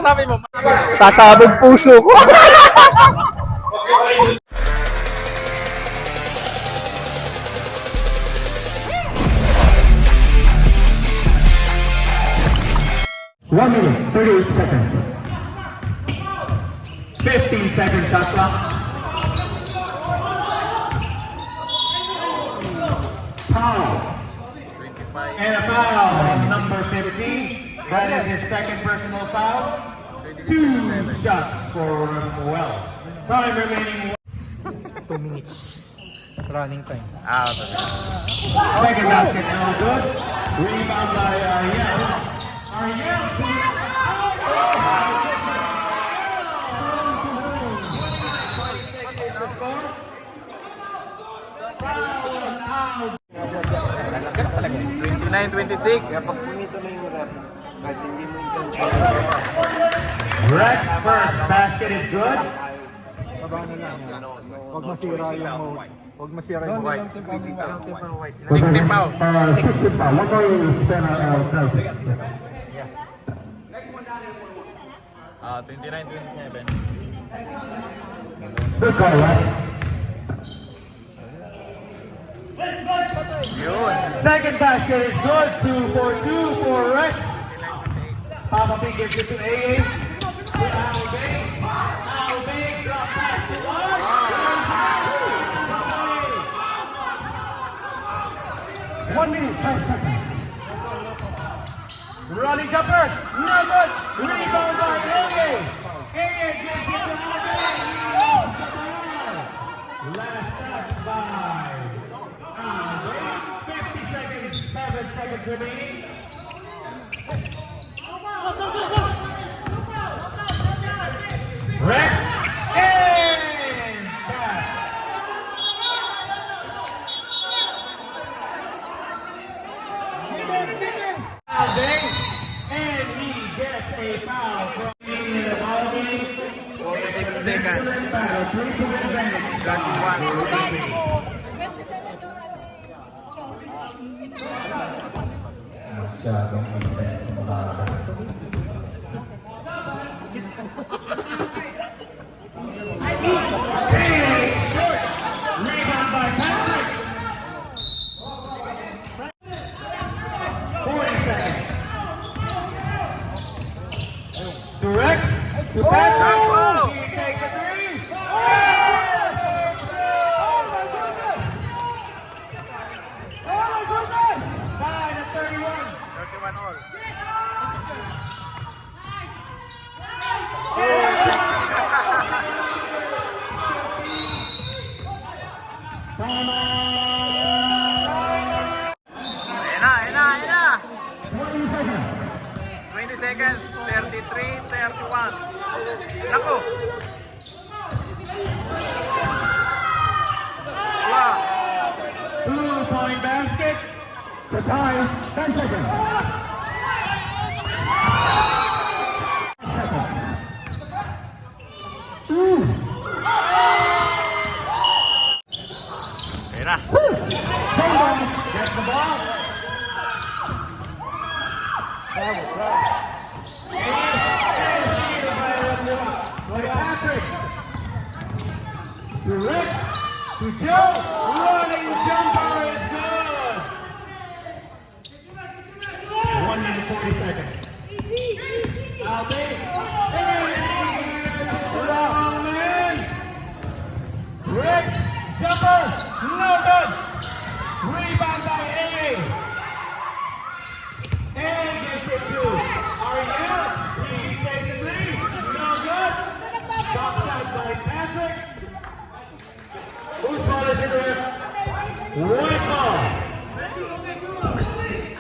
masasabi mo? Sasabog puso ko. One minute, 38 seconds. 15 seconds shot clock. Foul. 25. And a foul on number 15. That is his second personal foul. 2 shots for Well. Time remaining. 2 minutes. Running time. Second basket, no good. Rebound by Ariel. Ariel. Foul out. 29-26. Kaya pag pumito na yung rep, kahit hindi mo yung Rex first basket is good. Pabahan na lang. Huwag masira yung mode. Huwag masira yung white. 60 pound. 60 pound. What are you spend on 29-27. Good call, right? Yun. Second basket is good. 2 for 2 for Rex. Papa P gives it to AA. To Albay. Albay drop pass to one. 1 minute, 5 seconds. Running jumper. No good. Rebound by AA. AA gives it to Albay. Last touch by Albay. 50 seconds, 7 seconds remaining. Rex and back. Albay, and he gets a foul from the ball game. 46 seconds. Battle, 3-point advantage. Got one. Masyadong intense ang mga rebound by Patrick. 40 seconds. To Rex. To Patrick. Oh! He takes a three. Oh my goodness! Oh my goodness! 9 at 31. 31 all. Ayan na. 20 seconds. 20 seconds. 33-31. Naku. Wow. 2-point basket. To tie, 10 seconds. Ayan na. Ball, gets the ball. By Patrick. To Rick. To Joe. Running jumper is good. 1 minute 40 seconds. Albay. Wrong man. Rick. Jumper. No good. Rebound by AA. AA gets it to Ariel. He takes a three. No good. Box out by Patrick. Whose ball is it, Rick? White ball.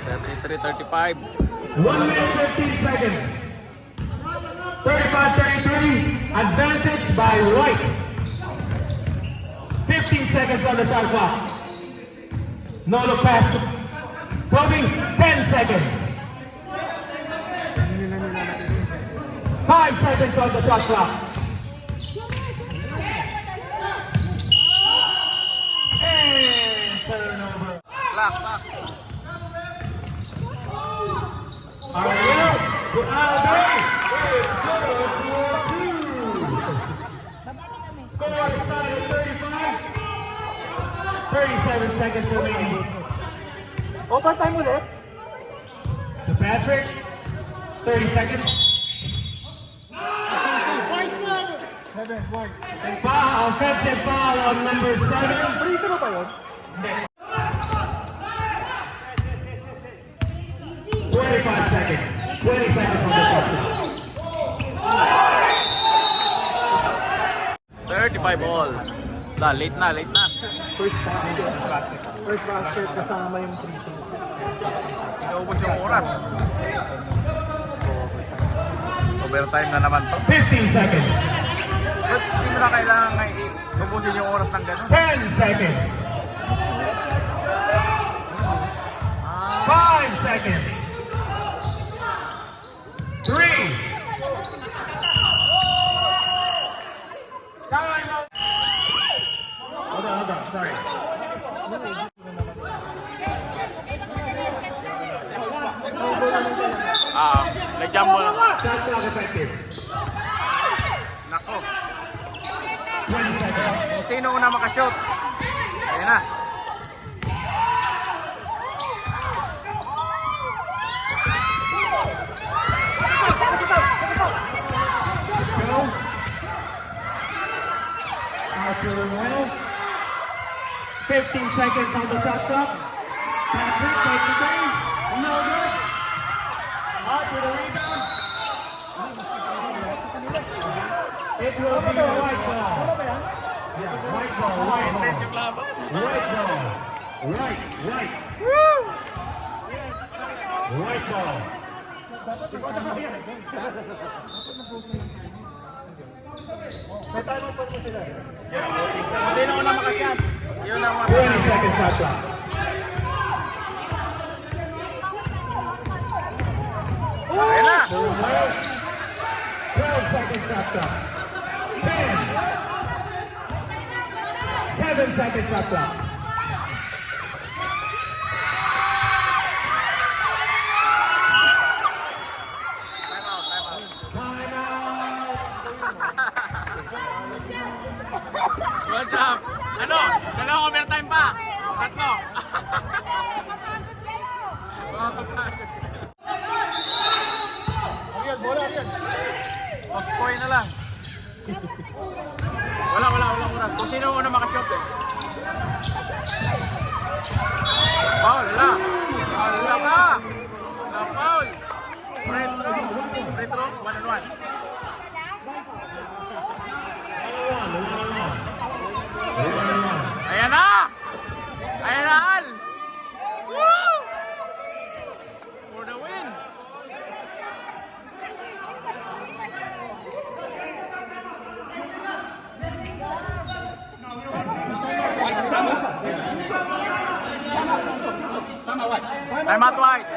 33-35. 1 minute 15 seconds. 35-33. Advantage by White. 15 seconds on the shot clock. No look pass. Kobe, 10 seconds. 5 seconds on the shot clock. And turnover. Clock. Ariel to Albay. It's good. 37 seconds remaining. Overtime ulit. To Patrick. 30 seconds. Foul, offensive foul on number 7. Free throw ba yun? 25 seconds. 20 seconds on the clock. 35 all. Late na. First basket. First basket kasama yung free throw. Inaubos yung oras. Overtime na naman to. 15 seconds. Ba't hindi mo na kailangan ubusin yung oras ng gano'n? 10 seconds. 5 seconds. 3. Time out. Hold on. Sorry. Nag-jumbo lang. Shot clock effective. Nako. 20 seconds. Kung sino una makashoot. Ayun na. Go. Out to the well. 15 seconds on the shot clock. Patrick takes the game. No good. Out to the rebound. It will be a white ball. Yeah, white ball. Intense yung laban. White ball. Right. Woo! White ball. May time pa po sila. Kung sino una makashot. Yun ang 20 seconds shot clock. Ayun na. 12 seconds shot clock. 10. 7 seconds shot clock. Time out. Time out. Good job. Ano? Dalawang overtime pa. Tatlo. Ariel. Toss coin na lang. Wala oras. Kung sino una makashot eh. Foul, wala ka. Foul. Free throw, 1-on-1. Ayan na! Al! Woo! For the win! Time out, White.